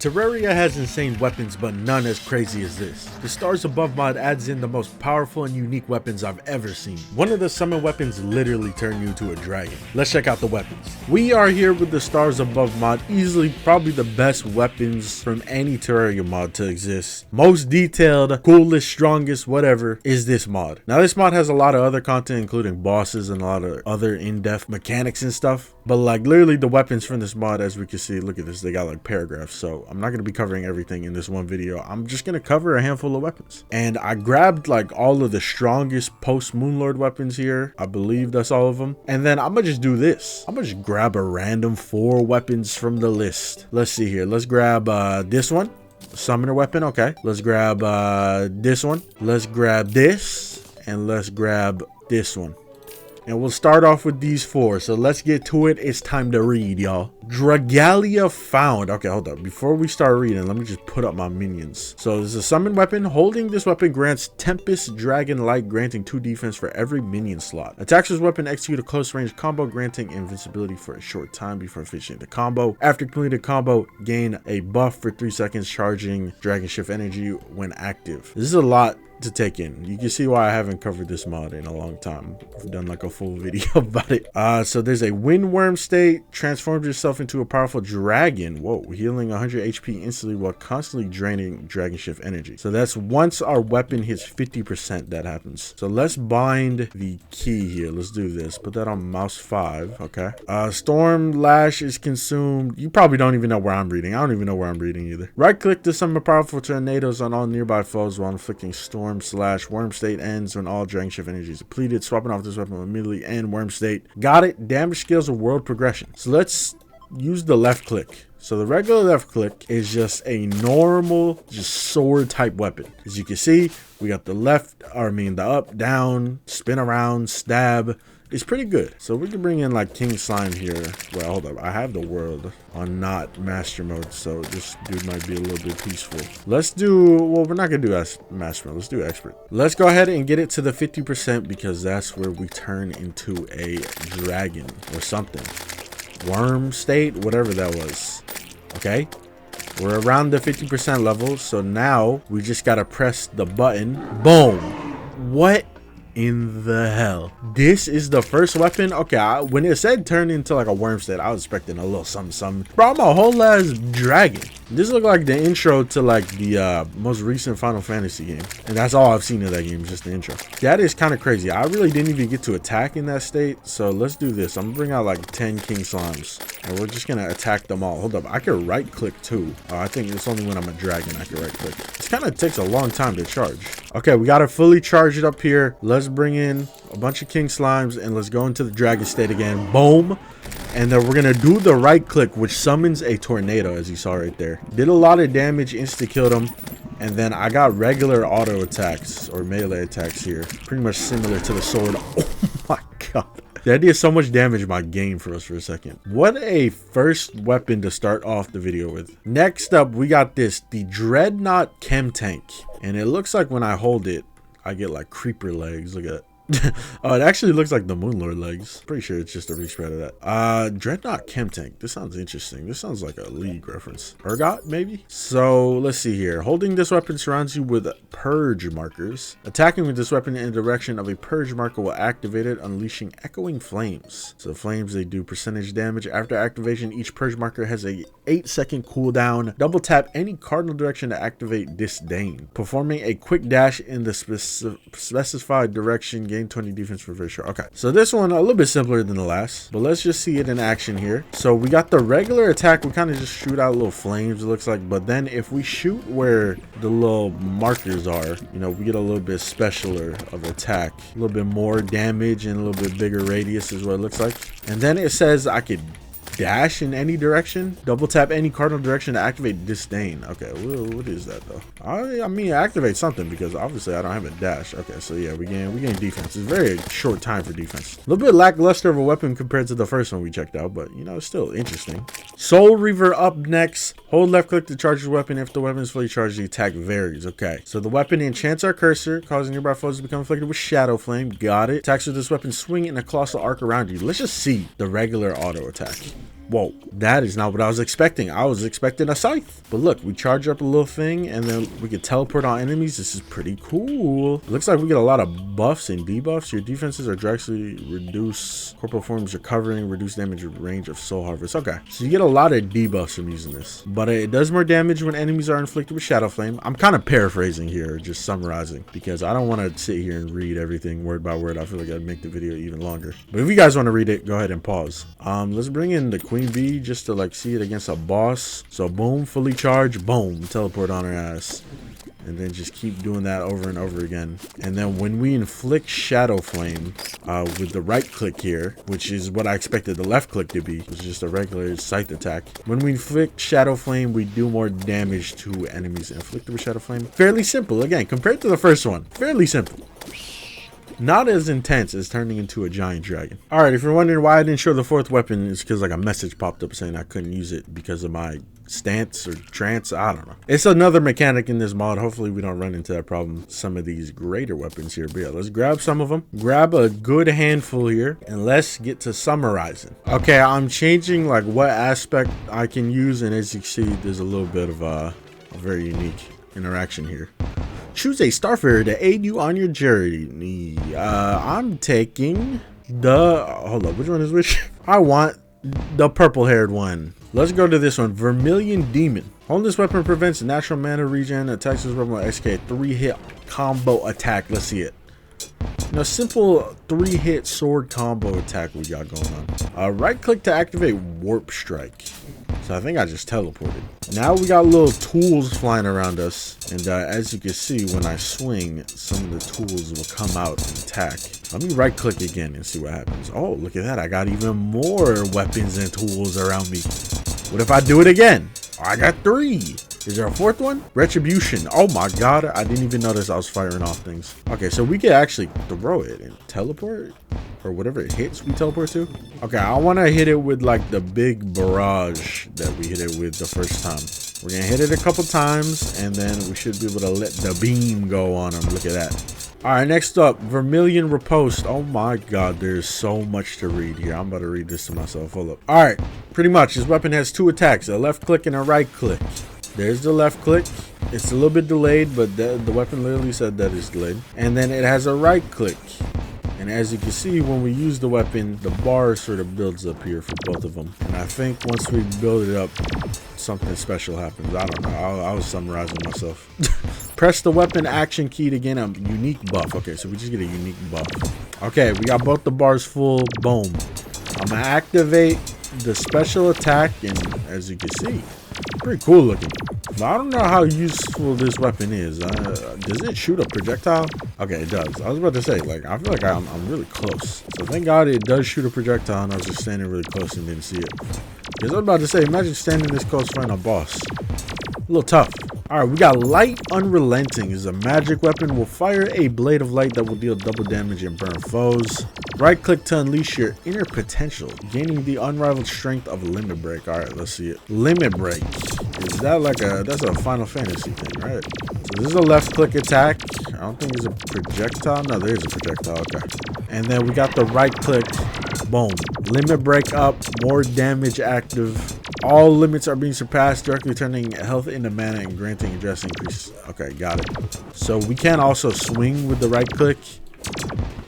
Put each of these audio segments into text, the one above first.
Terraria has insane weapons, but none as crazy as this. The Stars Above mod adds in the most powerful and unique weapons I've ever seen. One of the summon weapons literally turn you into a dragon. Let's check out the weapons. We are here with the Stars Above mod, easily probably the best weapons from any Terraria mod to exist. Most detailed, coolest, strongest, whatever is this mod. Now this mod has a lot of other content, including bosses and a lot of other in-depth mechanics and stuff. But like literally the weapons from this mod, as we can see, look at this, they got like paragraphs. So I'm not going to be covering everything in this one video. I'm just going to cover a handful of weapons. And I grabbed like all of the strongest post Moonlord weapons here. I believe that's all of them. And then I'm going to just do this. I'm going to just grab a random 4 weapons from the list. Let's see here. Let's grab this one. Summoner weapon. Okay. Let's grab this one. Let's grab this. And let's grab this one. And we'll start off with these 4. So let's get to it. It's time to read, y'all. Dragalia found. Okay, hold up. Before we start reading, let me just put up my minions. So this is a summon weapon. Holding this weapon grants Tempest Dragon Light, granting 2 defense for every minion slot. Attacks this weapon, execute a close range combo, granting invincibility for a short time before finishing the combo. After completing the combo, gain a buff for 3 seconds, charging Dragon Shift energy when active. This is a lot to take in. You can see why I haven't covered this mod in a long time. I've done like a full video about it. So there's a windworm state, transforms yourself into a powerful dragon. Whoa, healing 100 HP instantly while constantly draining Dragon Shift energy. So that's once our weapon hits 50% that happens. So let's bind the key here. Let's do this. Put that on mouse 5. Okay. Storm Lash is consumed. You probably don't even know where I'm reading. I don't even know where I'm reading either. Right click to summon powerful tornadoes on all nearby foes while inflicting storm / worm state ends when all Dragon Shift energy is depleted. Swapping off this weapon will immediately end worm state. Got it. Damage scales of world progression. So let's use the left click. So the regular left click is just a normal, just sword type weapon. As you can see, we got the the up, down, spin around, stab. It's pretty good. So we can bring in like King Slime here. Well, hold up. I have the world on not master mode, so this dude might be a little bit peaceful. Let's do, well, we're not going to do master mode. Let's do expert. Let's go ahead and get it to the 50% because that's where we turn into a dragon or something. Worm state, whatever that was. Okay. We're around the 50% level. So now we just got to press the button. Boom. What in the hell? This is the first weapon. Okay, when it said turn into like a worm state, I was expecting a little something. Bro, I'm a whole ass dragon. This looked like the intro to like the most recent Final Fantasy game, and that's all I've seen of that game, just the intro. That is kind of crazy. I really didn't even get to attack in that state, so let's do this. I'm gonna bring out like 10 King Slimes, and we're just gonna attack them all. Hold up, I can right click too. I think it's only when I'm a dragon I can right click. This kind of takes a long time to charge. Okay, we got it fully charged up here. Let's bring in a bunch of King Slimes and let's go into the dragon state again. Boom. And then we're gonna do the right click, which summons a tornado, as you saw right there. Did a lot of damage, insta killed him. And then I got regular auto attacks or melee attacks here, pretty much similar to the sword. Oh my god, that did so much damage my game for us for a second. What a first weapon to start off the video with. Next up, we got this, the Dreadnought Chem Tank. And it looks like when I hold it, I get like creeper legs. Look at that. Oh, it actually looks like the Moonlord legs. Pretty sure it's just a respread of that. Dreadnought Chem Tank. This sounds interesting. This sounds like a League reference. Ergot, maybe? So, let's see here. Holding this weapon surrounds you with purge markers. Attacking with this weapon in the direction of a purge marker will activate it, unleashing echoing flames. So, flames, they do percentage damage. After activation, each purge marker has a 8-second cooldown. Double tap any cardinal direction to activate Disdain. Performing a quick dash in the specified direction, gain 20 defense for very short. Okay, so this one a little bit simpler than the last, but let's just see it in action here. So we got the regular attack. We kind of just shoot out little flames, it looks like, but then if we shoot where the little markers are, you know, we get a little bit specialer of attack, a little bit more damage and a little bit bigger radius is what it looks like. And then it says I could dash in any direction. Double tap any cardinal direction to activate Disdain. Okay, well, what is that though? I mean, activate something because obviously I don't have a dash. Okay, so yeah, we gain defense. It's very short time for defense. A little bit lackluster of a weapon compared to the first one we checked out, but you know, it's still interesting. Soul Reaver up next. Hold left click to charge your weapon. If the weapon is fully charged, the attack varies. Okay, so the weapon enchants our cursor, causing nearby foes to become afflicted with Shadow Flame. Got it. Attacks with this weapon swing in a colossal arc around you. Let's just see the regular auto attack. Whoa, that is not what I was expecting. I was expecting a scythe. But look, we charge up a little thing and then we can teleport on enemies. This is pretty cool. Looks like we get a lot of buffs and debuffs. Your defenses are directly reduce corporal forms recovering, reduce damage range of soul harvest. Okay, so you get a lot of debuffs from using this. But it does more damage when enemies are inflicted with Shadow Flame. I'm kind of paraphrasing here, just summarizing, because I don't want to sit here and read everything word by word. I feel like I'd make the video even longer. But if you guys want to read it, go ahead and pause. Let's bring in the Queen Bee just to like see it against a boss. So boom, fully charged, boom, teleport on her ass. And then just keep doing that over and over again. And then when we inflict Shadow Flame with the right click here, which is what I expected the left click to be, it's just a regular scythe attack. When we inflict Shadow Flame, we do more damage to enemies inflicted with Shadow Flame. Fairly simple, again, compared to the first one. Fairly simple. Not as intense as turning into a giant dragon. All right, if you're wondering why I didn't show the fourth weapon, it's because like a message popped up saying I couldn't use it because of my stance or trance. I don't know. It's another mechanic in this mod. Hopefully we don't run into that problem. Some of these greater weapons here. But yeah, let's grab some of them. Grab a good handful here and let's get to summarizing. Okay, I'm changing like what aspect I can use, and as you can see, there's a little bit of a very unique interaction here. Choose a Starfarer to aid you on your journey. I'm taking the... Hold up, which one is which? I want the purple-haired one. Let's go to this one, Vermilion Demon. Holding this weapon prevents natural mana regen. Attacks this weapon with XK 3-hit combo attack. Let's see it. Now, simple 3-hit sword combo attack we got going on. Right-click to activate Warp Strike. So I think I just teleported. Now we got little tools flying around us. And as you can see, when I swing, some of the tools will come out and attack. Let me right click again and see what happens. Oh, look at that. I got even more weapons and tools around me. What if I do it again? Oh, I got 3. Is there a fourth one? Retribution. Oh my god. I didn't even notice I was firing off things. Okay, so we can actually throw it and teleport. Or whatever it hits, we teleport to. Okay, I want to hit it with like the big barrage that we hit it with the first time. We're going to hit it a couple times and then we should be able to let the beam go on them. Look at that. All right, next up, Vermilion Riposte. Oh my god, there's so much to read here. I'm about to read this to myself. Hold up. All right, pretty much this weapon has 2 attacks, a left click and a right click. There's the left click. It's a little bit delayed, but the weapon literally said that it's delayed. And then it has a right click. And as you can see, when we use the weapon, the bar sort of builds up here for both of them. And I think once we build it up, something special happens. I don't know. I was summarizing myself. Press the weapon action key to gain a unique buff. Okay, so we just get a unique buff. Okay, we got both the bars full. Boom. I'm going to activate the special attack. And as you can see, pretty cool looking. But I don't know how useful this weapon is. Does it shoot a projectile? Okay, it does. I was about to say, like, I feel like I'm really close. So thank God it does shoot a projectile, and I was just standing really close and didn't see it. Because I was about to say, imagine standing this close fighting a boss. A little tough. Alright, we got Light Unrelenting. Is a magic weapon. Will fire a blade of light that will deal double damage and burn foes. Right click to unleash your inner potential, gaining the unrivaled strength of Limit Break. Alright, let's see it. Limit Break. Is that like that's a Final Fantasy thing, right? So this is a left click attack. I don't think it's a projectile. No, there is a projectile. Okay. And then we got the right click. Boom. Limit Break up. More damage active. All limits are being surpassed, directly turning health into mana and granting address increase. Okay, got it. So we can also swing with the right click.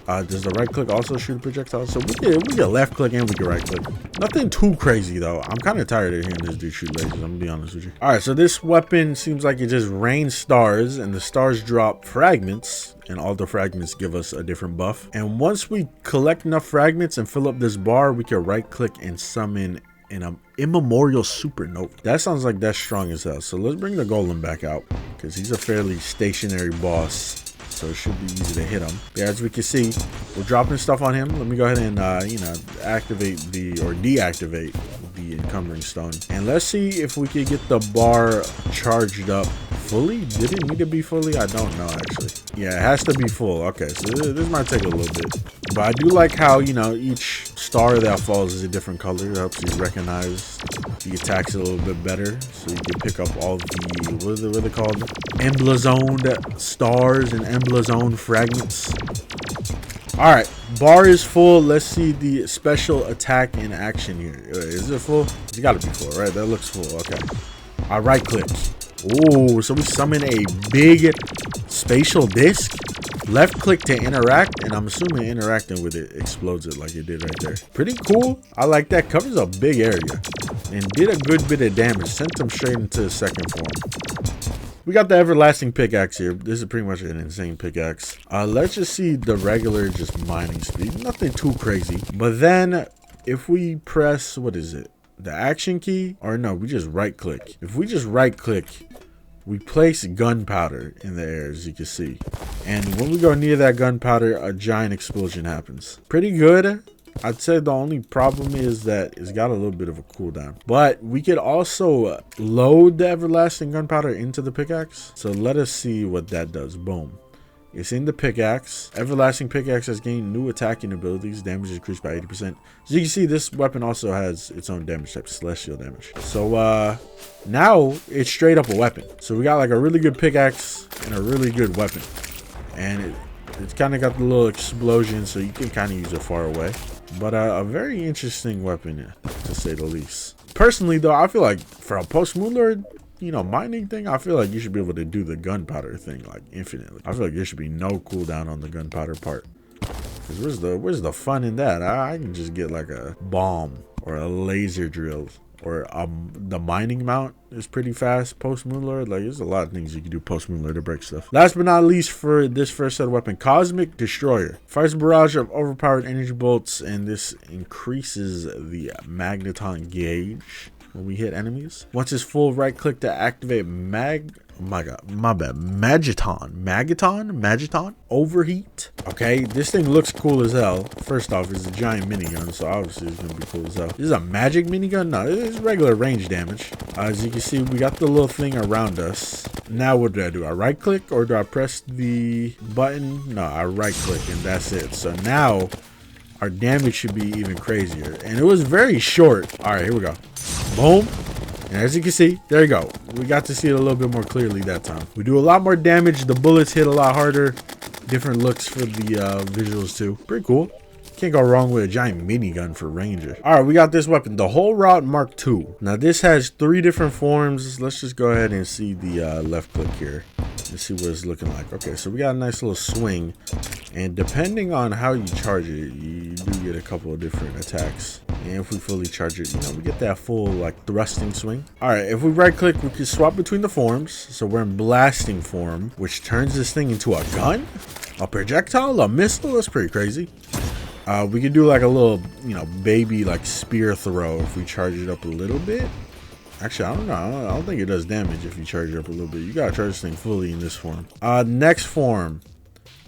Does the right click also shoot a projectile? So we get left click and we can right click. Nothing too crazy though. I'm kind of tired of hearing this dude shoot lasers. I'm gonna be honest with you. All right, so this weapon seems like it just rains stars, and the stars drop fragments, and all the fragments give us a different buff. And once we collect enough fragments and fill up this bar, we can right click and summon an immemorial supernova. That sounds like that's strong as hell. So let's bring the golem back out because he's a fairly stationary boss. So it should be easy to hit him. But as we can see, we're dropping stuff on him. Let me go ahead and, activate or deactivate the encumbering stone. And let's see if we can get the bar charged up fully. Did it need to be fully? I don't know, actually. Yeah, it has to be full. Okay, so this might take a little bit. But I do like how, each star that falls is a different color. It helps you recognize the attacks a little bit better. So you can pick up all the, what are they called? Emblazoned stars and emblazoned fragments. All right, Bar is full. Let's see the special attack in action here. Is it full? It's got to be full, right? That looks full. Okay. I right click. Oh, so we summon a big spatial disc. Left click to interact, and I'm assuming interacting with it explodes it like it did right there. Pretty cool. I like that. Covers a big area and did a good bit of damage. Sent them straight into the second form. We got the everlasting pickaxe here. This is pretty much an insane pickaxe. Let's just see the regular just mining speed. Nothing too crazy. But then if we press, what is it? The action key? Or no, we just right click. If we just right click, we place gunpowder in the air, as you can see. And when we go near that gunpowder, a giant explosion happens. Pretty good. I'd say the only problem is that it's got a little bit of a cooldown. But we could also load the everlasting gunpowder into the pickaxe. So let us see what that does. Boom. It's in the pickaxe. Everlasting pickaxe has gained new attacking abilities. Damage is increased by 80%. So you can see this weapon also has its own damage type, celestial damage. So now it's straight up a weapon. So we got like a really good pickaxe and a really good weapon. And it's kind of got the little explosion, so you can kind of use it far away. But a very interesting weapon, to say the least. Personally, though, I feel like for a post-Moon Lord, you know, mining thing, I feel like you should be able to do the gunpowder thing like infinitely. I feel like there should be no cooldown on the gunpowder part. Because where's the fun in that? I can just get like a bomb or a laser drill. Or the mining mount is pretty fast post Moon Lord. Like, there's a lot of things you can do post Moon Lord to break stuff. Last but not least, for this first set of weapon, Cosmic Destroyer. Fires a barrage of overpowered energy bolts, and this increases the magneton gauge when we hit enemies. Once it's full, right click to activate Magiton overheat. Okay, this thing looks cool as hell. First off, it's a giant minigun, so obviously it's gonna be cool as hell. This is a magic minigun? No, it's regular range damage. As you can see, we got the little thing around us. Now what do? I right click or do I press the button? No, I right click and that's it. So now our damage should be even crazier, and it was very short. All right, here we go. Boom. And as you can see, there you go. We got to see it a little bit more clearly that time. We do a lot more damage. The bullets hit a lot harder. Different looks for the visuals too. Pretty cool. Can't go wrong with a giant minigun for Ranger. All right, we got this weapon, the Whole Rod Mark II. Now this has 3 different forms. Let's just go ahead and see the left click here. Let's see what it's looking like. Okay, so we got a nice little swing. And depending on how you charge it, you do get a couple of different attacks. And if we fully charge it, you know, we get that full like thrusting swing. All right, if we right click, we can swap between the forms. So we're in blasting form, which turns this thing into a gun, a projectile, a missile. That's pretty crazy. We could do like a little, you know, baby like spear throw if we charge it up a little bit. Actually, I don't know. I don't think it does damage if you charge it up a little bit. You gotta charge this thing fully in this form. Next form,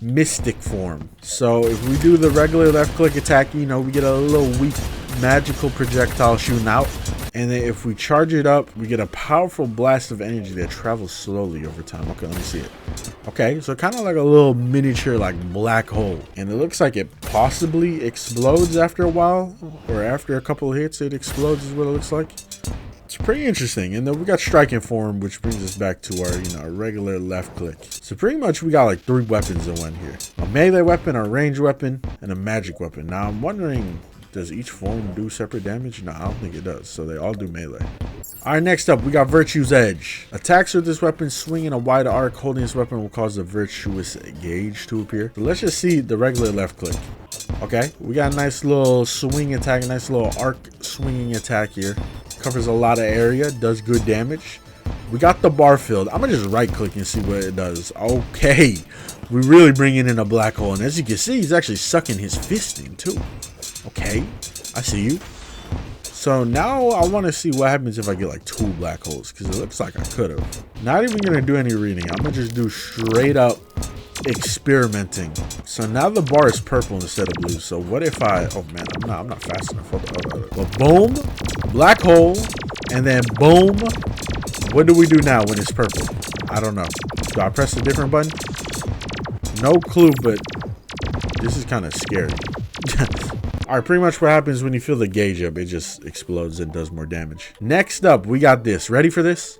mystic form. So if we do the regular left click attack, you know, we get a little weak magical projectile shooting out. And then if we charge it up, we get a powerful blast of energy that travels slowly over time. Okay, let me see it. Okay, so kind of like a little miniature like black hole. And it looks like it possibly explodes after a while, or after a couple of hits, it explodes is what it looks like. It's pretty interesting. And then we got striking form, which brings us back to our, you know, regular left click. So pretty much we got like 3 weapons in one here. A melee weapon, a range weapon, and a magic weapon. Now I'm wondering, does each form do separate damage? No, I don't think it does. So they all do melee. All right, next up, we got Virtue's Edge. Attacks with this weapon swing in a wide arc. Holding this weapon will cause the virtuous gauge to appear. So let's just see the regular left click. Okay, we got a nice little swing attack, a nice little arc swinging attack here. Covers a lot of area, does good damage. We got the bar filled. I'm gonna just right click and see what it does. Okay, we really bringing in a black hole. And as you can see, he's actually sucking his fist in too. Okay, I see you. So now I want to see what happens if I get like 2 black holes, because it looks like I could have. Not even gonna do any reading. I'm gonna just do straight up experimenting. So now the bar is purple instead of blue. So what if I, oh man, I'm not fast enough. But boom, black hole, and then boom. What do we do now when it's purple? I don't know. Do I press a different button? No clue, but this is kind of scary. All right, pretty much what happens when you fill the gauge up, it just explodes and does more damage. Next up, we got this. Ready for this?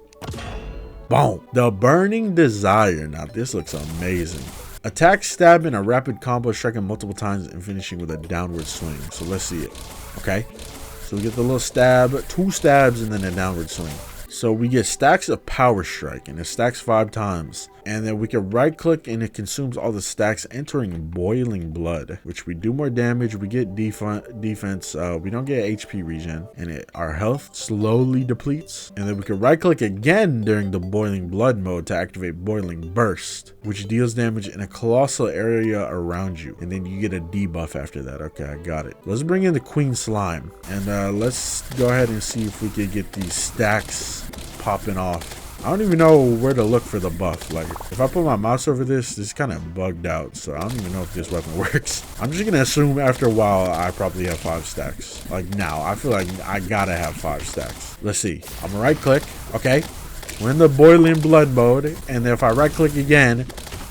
Boom. The Burning Desire. Now, this looks amazing. Attack, stab, and a rapid combo, striking multiple times and finishing with a downward swing. So let's see it. Okay. So we get the little stab, 2 stabs, and then a downward swing. So we get stacks of power strike, and it stacks 5 times. And then we can right click and it consumes all the stacks, entering boiling blood, which we do more damage. We get defense. We don't get HP regen, and our health slowly depletes. And then we can right click again during the boiling blood mode to activate boiling burst, which deals damage in a colossal area around you. And then you get a debuff after that. Okay, I got it. Let's bring in the queen slime, and let's go ahead and see if we can get these stacks popping off. I don't even know where to look for the buff. Like, if I put my mouse over this is kind of bugged out, so I don't even know if this weapon works. I'm just gonna assume after a while I probably have 5 stacks. Like now, I feel like I gotta have 5 stacks. Let's see. I'm gonna right click. Okay, we're in the boiling blood mode, and then if I right click again,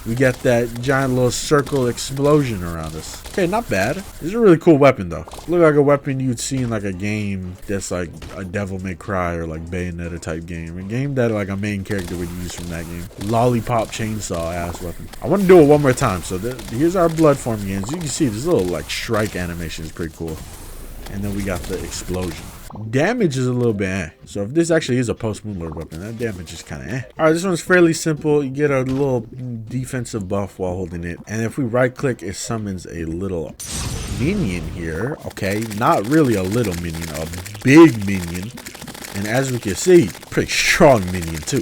we get that giant little circle explosion around us. Okay, not bad. This is a really cool weapon though. Look like a weapon you'd see in like a game that's like a Devil May Cry or like Bayonetta type game. A game that like a main character would use from that game. Lollipop chainsaw ass weapon. I want to do it one more time. So here's our blood form again. As you can see, this little like strike animation is pretty cool. And then we got the explosion. Damage is a little bit eh. So if this actually is a post-Moonlord weapon, that damage is kind of eh. Alright, this one's fairly simple. You get a little defensive buff while holding it. And if we right click, it summons a little minion here. Okay, not really a little minion, a big minion. And as we can see, pretty strong minion too.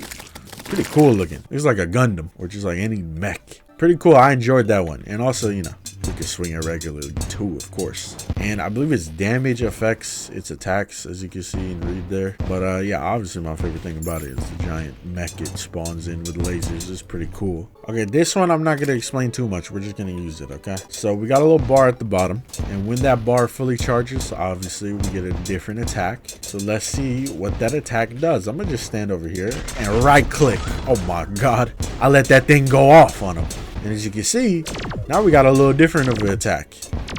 Pretty cool looking. Looks like a Gundam or just like any mech. Pretty cool. I enjoyed that one. And also, you know, we can swing it regularly too, of course. And I believe its damage affects its attacks, as you can see and read there. But yeah, obviously my favorite thing about it is the giant mech it spawns in with lasers. It's pretty cool. Okay, this one I'm not going to explain too much. We're just going to use it, okay? So we got a little bar at the bottom. And when that bar fully charges, obviously we get a different attack. So let's see what that attack does. I'm going to just stand over here and right click. Oh my god. I let that thing go off on him. And as you can see, now we got a little different of an attack.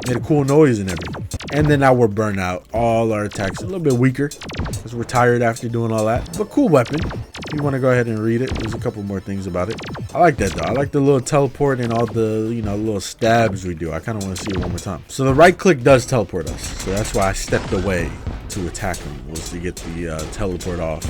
Made a cool noise and everything. And then now we're burnt out. All our attacks a little bit weaker because we're tired after doing all that. But cool weapon. If you want to go ahead and read it, there's a couple more things about it. I like that though. I like the little teleport and all the, you know, little stabs we do. I kind of want to see it one more time. So the right click does teleport us. So that's why I stepped away to attack him, was to get the teleport off.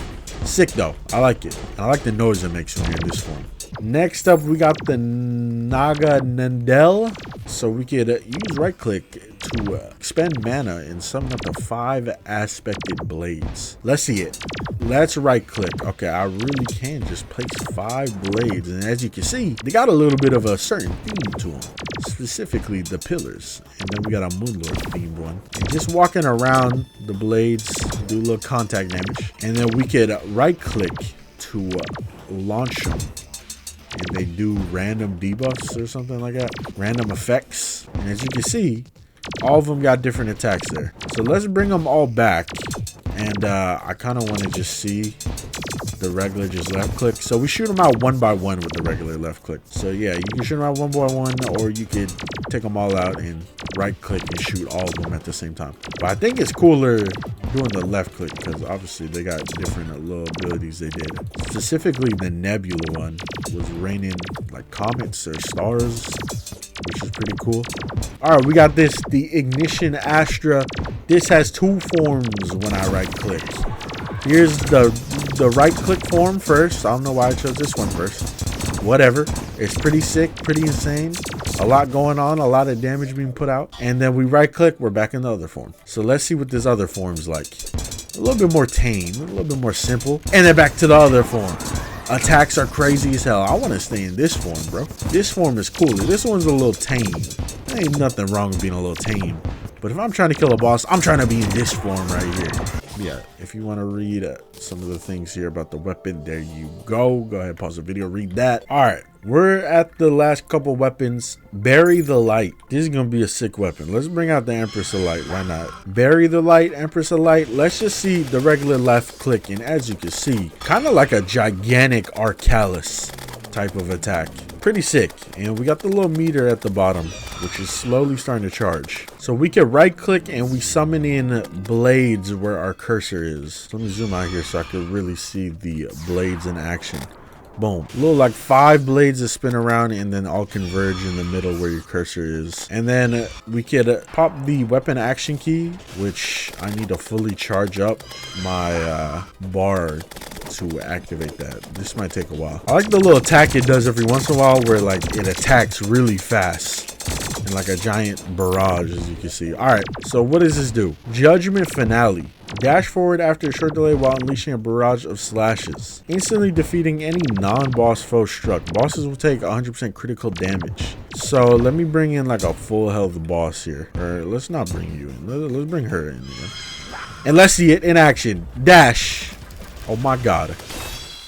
Sick though. I like it. And I like the noise it makes when you're in this form. Next up, we got the Naga Nandel. So we could use right click to expend mana and summon up to 5 aspected blades. Let's see it. Let's right click. Okay, I really can just place 5 blades. And as you can see, they got a little bit of a certain theme to them. Specifically the pillars. And then we got a Moonlord themed one. And just walking around the blades, do a little contact damage. And then we could right click to launch them. And they do random debuffs or something like that. Random effects. And as you can see, all of them got different attacks there. So let's bring them all back. And I kind of want to just see the regular just left click. So we shoot them out one by one with the regular left click. So yeah, you can shoot them out one by one, or you could take them all out and right click and shoot all of them at the same time. But I think it's cooler doing the left click because obviously they got different little abilities they did. Specifically the Nebula one was raining like comets or stars, which is pretty cool. All right, we got this, the Ignition Astra. This has 2 forms when I right click. Here's the right click form first. I don't know why I chose this one first. Whatever. It's pretty sick, pretty insane. A lot going on, a lot of damage being put out. And then we right click, we're back in the other form. So let's see what this other form's like. A little bit more tame, a little bit more simple. And then back to the other form. Attacks are crazy as hell. I want to stay in this form, bro. This form is cooler. This one's a little tame. There ain't nothing wrong with being a little tame. But if I'm trying to kill a boss, I'm trying to be in this form right here. Yeah, if you want to read some of the things here about the weapon, there you go. Go ahead, pause the video, read that. All right, we're at the last couple weapons. Bury the Light. This is going to be a sick weapon. Let's bring out the Empress of Light. Why not? Bury the Light, Empress of Light. Let's just see the regular left click. And as you can see, kind of like a gigantic Arcalis type of attack. Pretty sick. And we got the little meter at the bottom, which is slowly starting to charge. So we can right click and we summon in blades where our cursor is. So let me zoom out here so I can really see the blades in action. Boom. Little like 5 blades that spin around and then all converge in the middle where your cursor is. And then we could pop the weapon action key, which I need to fully charge up my bar to activate that. This might take a while. I like the little attack it does every once in a while where like it attacks really fast and like a giant barrage, as you can see. All right, so what does this do? Judgment Finale. Dash forward after a short delay while unleashing a barrage of slashes, instantly defeating any non-boss foe struck. Bosses will take 100% critical damage. So let me bring in like a full health boss here. Or let's not bring you in. Let's bring her in. And let's see it in action. Dash. Oh my god.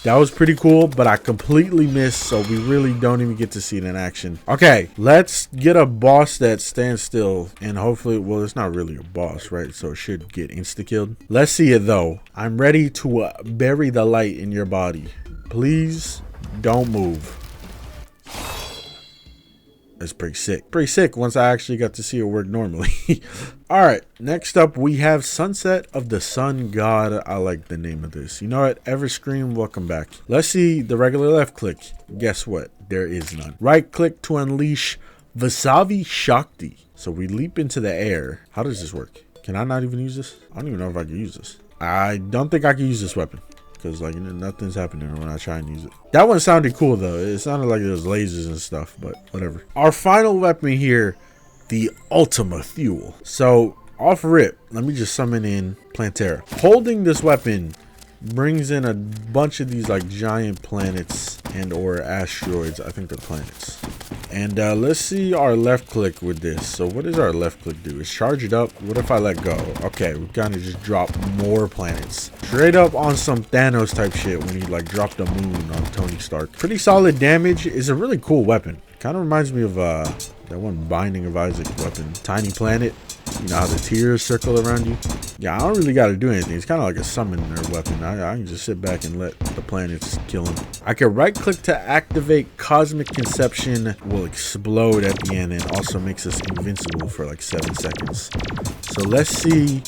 That was pretty cool, but I completely missed, so we really don't even get to see it in action. Okay, let's get a boss that stands still, and hopefully, well, it's not really a boss, right? So it should get insta-killed. Let's see it, though. I'm ready to bury the light in your body. Please don't move. It's pretty sick. Pretty sick once I actually got to see it work normally. All right, next up we have Sunset of the Sun God. I like the name of this. You know what? Everscream, welcome back. Let's see the regular left click. Guess what? There is none. Right click to unleash Vasavi Shakti. So we leap into the air. How does this work? Can I not even use this? I don't even know if I can use this. I don't think I can use this weapon. Because like nothing's happening when I try and use it. That one sounded cool though. It sounded like there was lasers and stuff, but whatever. Our final weapon here, the Ultima Fuel. So off rip, let me just summon in Plantera. Holding this weapon brings in a bunch of these like giant planets and or asteroids. I think they're planets. And let's see our left click with this. So what does our left click do? It's charge it up. What if I let go? Okay, we kind of just drop more planets. Straight up on some Thanos type shit when he like dropped the moon on Tony Stark. Pretty solid damage. It's a really cool weapon. Kind of reminds me of that one Binding of Isaac weapon. Tiny planet. You know how the tears circle around you? Yeah, I don't really got to do anything. It's kind of like a summoner weapon. I can just sit back and let the planets kill him. I can right click to activate Cosmic Conception. Will explode at the end and also makes us invincible for like 7 seconds. So let's see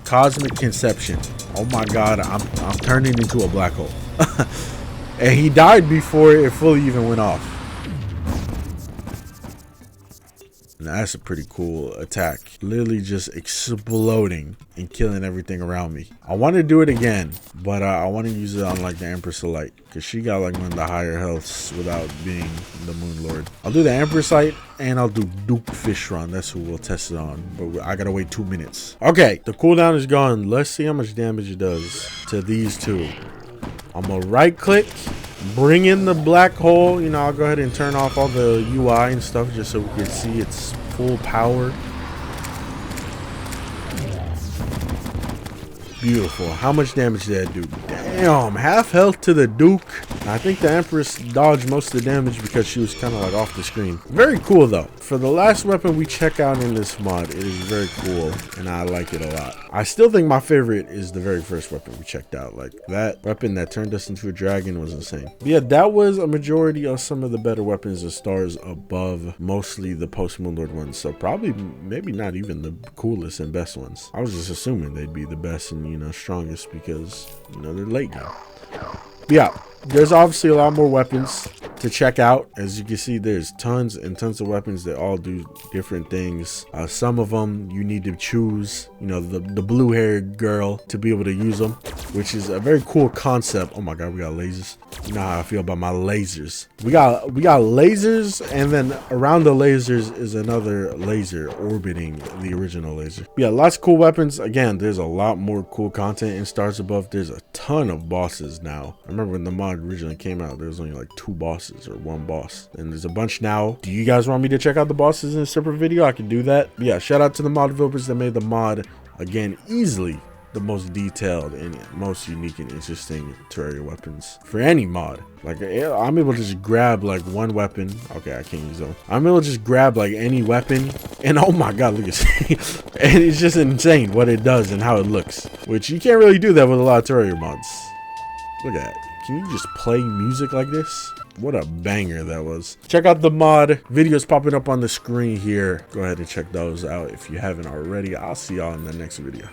Cosmic Conception. Oh my god, I'm turning into a black hole. And he died before it fully even went off. Now that's a pretty cool attack. Literally just exploding and killing everything around me. I want to do it again, but I want to use it on like the Empress of Light because she got like one of the higher healths without being the Moon Lord. I'll do the Empress Light and I'll do Duke Fishron. That's who we'll test it on, but I gotta wait 2 minutes. Okay, the cooldown is gone. Let's see how much damage it does to these two. I'm gonna right click, bring in the black hole. You know, I'll go ahead and turn off all the UI and stuff just so we can see its full power. Beautiful. How much damage did that do? Damn, half health to the Duke. I think the Empress dodged most of the damage because she was kind of like off the screen. Very cool though. For the last weapon we check out in this mod, it is very cool and I like it a lot. I still think my favorite is the very first weapon we checked out. Like that weapon that turned us into a dragon was insane. But yeah, that was a majority of some of the better weapons and stars above mostly the post Moonlord ones. So probably maybe not even the coolest and best ones. I was just assuming they'd be the best and, you know, strongest because, you know, they're late now. But yeah, there's obviously a lot more weapons to check out. As you can see, there's tons and tons of weapons that all do different things. Some of them you need to choose, you know, the blue-haired girl to be able to use them, which is a very cool concept. Oh my god, we got lasers. You know how I feel about my lasers. We got lasers, and then around the lasers is another laser orbiting the original laser. But yeah, lots of cool weapons. Again, there's a lot more cool content in Stars Above. There's a ton of bosses now. I remember when the mod originally came out, there was only like 2 bosses or 1 boss, and there's a bunch now. Do you guys want me to check out the bosses in a separate video? I can do that. But yeah, shout out to the mod developers that made the mod. Again, easily the most detailed and most unique and interesting Terraria weapons for any mod. Like, I'm able to just grab like one weapon. Okay, I can't use them. I'm able to just grab like any weapon, and oh my god, look at this. And it's just insane what it does and how it looks, which you can't really do that with a lot of Terraria mods. Look at that. Can you just play music like this? What a banger that was. Check out the mod videos popping up on the screen here. Go ahead and check those out if you haven't already. I'll see y'all in the next video.